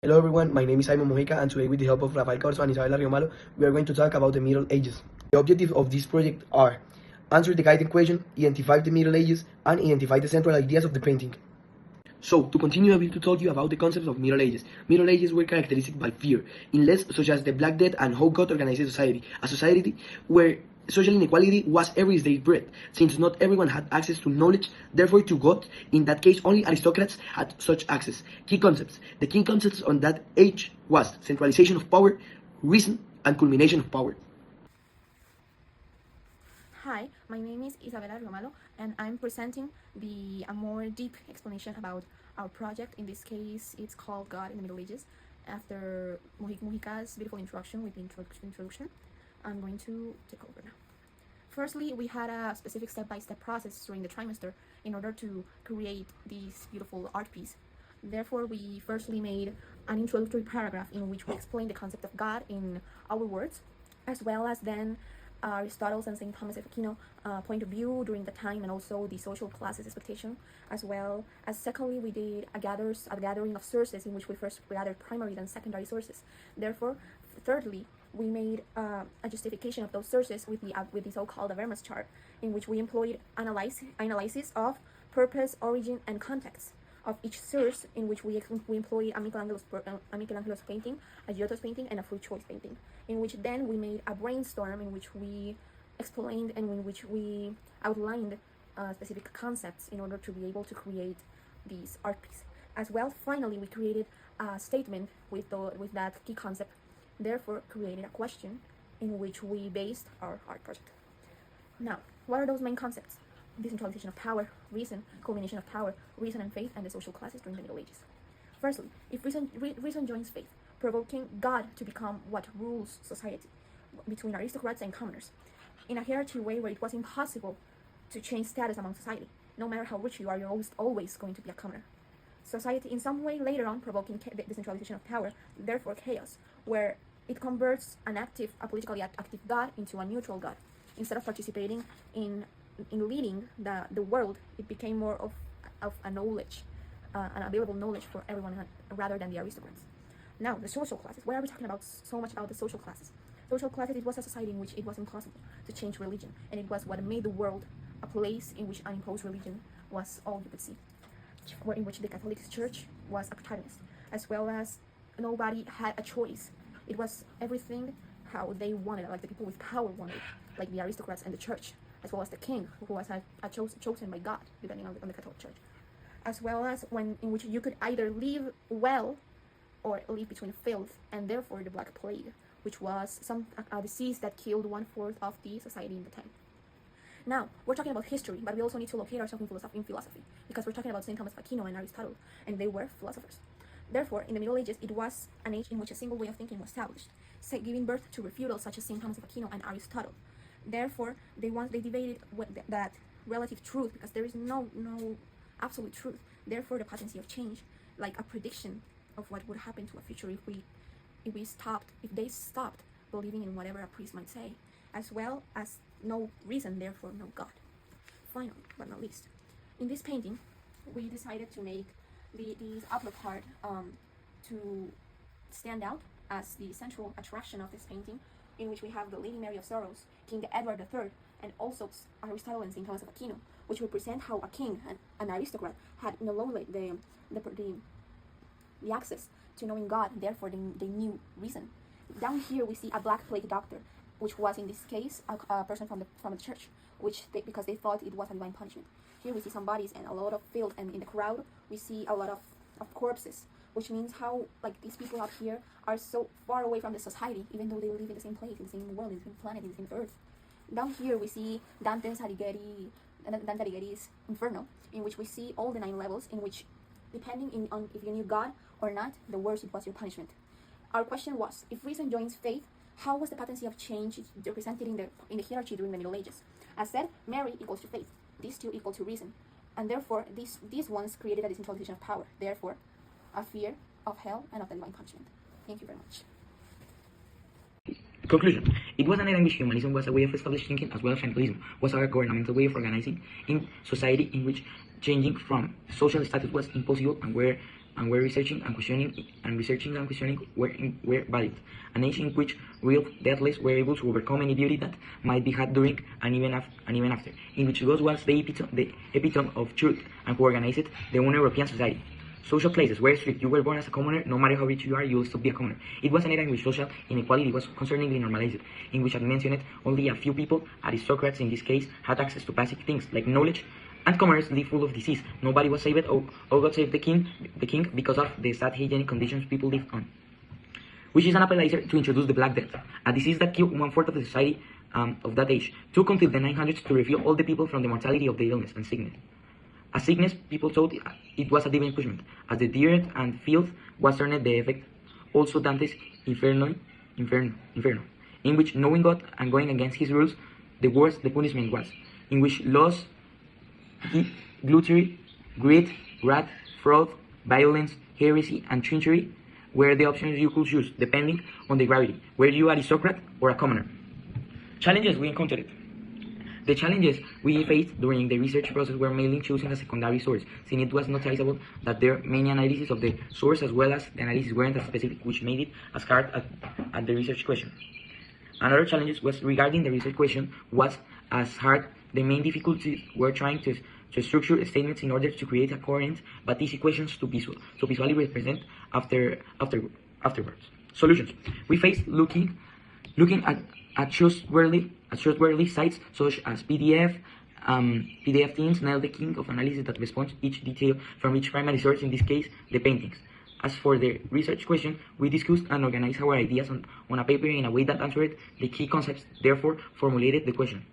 Hello everyone, my name is Mujica and today with the help of Rafael and Isabell Riomalo, we are going to talk about the Middle Ages. The objective of this project are answer the guiding question, identify the Middle Ages, and identify the central ideas of the painting. So, to continue, I will to talk you about the concepts of Middle Ages. Middle Ages were characterized by fear, illness such as the Black Death and how God organized society, a society where social inequality was everyday bread, since not everyone had access to knowledge, therefore to God. In that case, only aristocrats had such access. Key concepts. The key concepts on that age was centralization of power, reason, and culmination of power. Hi, my name is Isabell Riomalo, and I'm presenting a more deep explanation about our project. In this case, it's called God in the Middle Ages. After Mujica's beautiful introduction with the introduction, I'm going to take over now. Firstly, we had a specific step-by-step process during the trimester in order to create this beautiful art piece. Therefore, we firstly made an introductory paragraph in which we explain the concept of God in our words, as well as then Aristotle's and St. Thomas of Aquino point of view during the time, and also the social classes expectation, as well as secondly we did a gathering of sources in which we first gathered primary then secondary sources. Therefore, thirdly, we made a justification of those sources with the so-called Habermas chart, in which we employed analysis of purpose, origin, and context of each source, in which we employed a Michelangelo's painting, a Giotto's painting, and a free choice painting, in which then we made a brainstorm in which we explained and in which we outlined specific concepts in order to be able to create these art piece. As well, finally, we created a statement with that key concept, therefore created a question in which we based our art project. Now, what are those main concepts? Decentralization of power, reason, culmination of power, reason and faith, and the social classes during the Middle Ages. Firstly, if reason joins faith, provoking God to become what rules society between aristocrats and commoners, in a hierarchy way where it was impossible to change status among society. No matter how rich you are, you're always going to be a commoner. Society in some way later on provoking decentralization of power, therefore chaos, where it converts a politically active God into a neutral God. Instead of participating in leading the world, it became more of a knowledge, an available knowledge for everyone rather than the aristocrats. Now, the social classes. Why are we talking about so much about the social classes? Social classes, it was a society in which it was impossible to change religion, and it was what made the world a place in which unimposed religion was all you could see, in which the Catholic Church was a protagonist, as well as nobody had a choice. It was everything how they wanted, like the people with power wanted, like the aristocrats and the church, as well as the king, who was chosen by God, depending on the Catholic Church, as well as in which you could either live well or live between filth, and therefore the Black Plague, which was a disease that killed 1/4 of the society in the time. Now, we're talking about history, but we also need to locate ourselves in philosophy, because we're talking about St. Thomas of Aquino and Aristotle, and they were philosophers. Therefore, in the Middle Ages, it was an age in which a single way of thinking was established, giving birth to refutals such as St. Thomas of Aquino and Aristotle. Therefore, they debated that relative truth, because there is no absolute truth. Therefore, the potency of change, like a prediction of what would happen to a future if they stopped believing in whatever a priest might say, as well as no reason, therefore no God. Finally, but not least, in this painting, we decided to make this upper part to stand out as the central attraction of this painting, in which we have the Lady Mary of Sorrows, King Edward III, and also Aristotle and St. Thomas of Aquino, which represent how a king, an aristocrat, had no longer the access to knowing God, therefore they knew reason. Down here we see a Black Plague doctor, which was in this case a person from the church, because they thought it was a divine punishment. Here we see some bodies and a lot of filth, and in the crowd we see a lot of corpses, which means how these people up here are so far away from the society, even though they live in the same place, in the same world, in the same planet, in the same earth. Down here we see Dante Alighieri's Inferno, in which we see all the 9 levels, in which depending on if you knew God or not, the worse it was your punishment. Our question was, if reason joins faith, how was the potency of change represented in the hierarchy during the Middle Ages? As said, Mary equals to faith, these two equal to reason, and therefore these ones created a decentralization of power, therefore a fear of hell and of the divine punishment. Thank you very much. Conclusion. It was an era in which humanism was a way of established thinking, as well as scientism was a governmental way of organizing in society, in which changing from social status was impossible, and where were researching and questioning were valid. An age in which real deathless were able to overcome any beauty that might be had during and even after, in which God was the epitome of truth and who organized the one European society. Social classes were strict. You were born as a commoner, no matter how rich you are, you will still be a commoner. It was an era in which social inequality was concerningly normalized, in which, as mentioned, only a few people, aristocrats in this case, had access to basic things like knowledge, and commerce lived full of disease. Nobody was saved, or God saved the king because of the sad hygienic conditions people lived on. Which is an appetizer to introduce the Black Death, a disease that killed 1/4 of the society of that age. Took until the 900s to reveal all the people from the mortality of the illness and sickness. A sickness, people thought it was a divine punishment, as the dirt and filth was turned the effect. Also Dante's Inferno, in which knowing God and going against his rules, the worse the punishment was, in which loss, gluttony, greed, wrath, fraud, violence, heresy, and treachery were the options you could choose, depending on the gravity. Were you aristocrat or a commoner? Challenges we encountered. The challenges we faced during the research process were mainly choosing a secondary source, since it was noticeable that there were many analyses of the source as well as the analyses weren't as specific, which made it as hard at the research question. Another challenge was regarding the research question was as hard. The main difficulties were trying to structure statements in order to create a coherent but easy questions to visually represent afterwards. Solutions. We faced looking at trustworthy sites such as PDF teams nailed the king of analysis that responds each detail from each primary source, in this case, the paintings. As for the research question, we discussed and organized our ideas on a paper in a way that answered the key concepts, therefore formulated the question.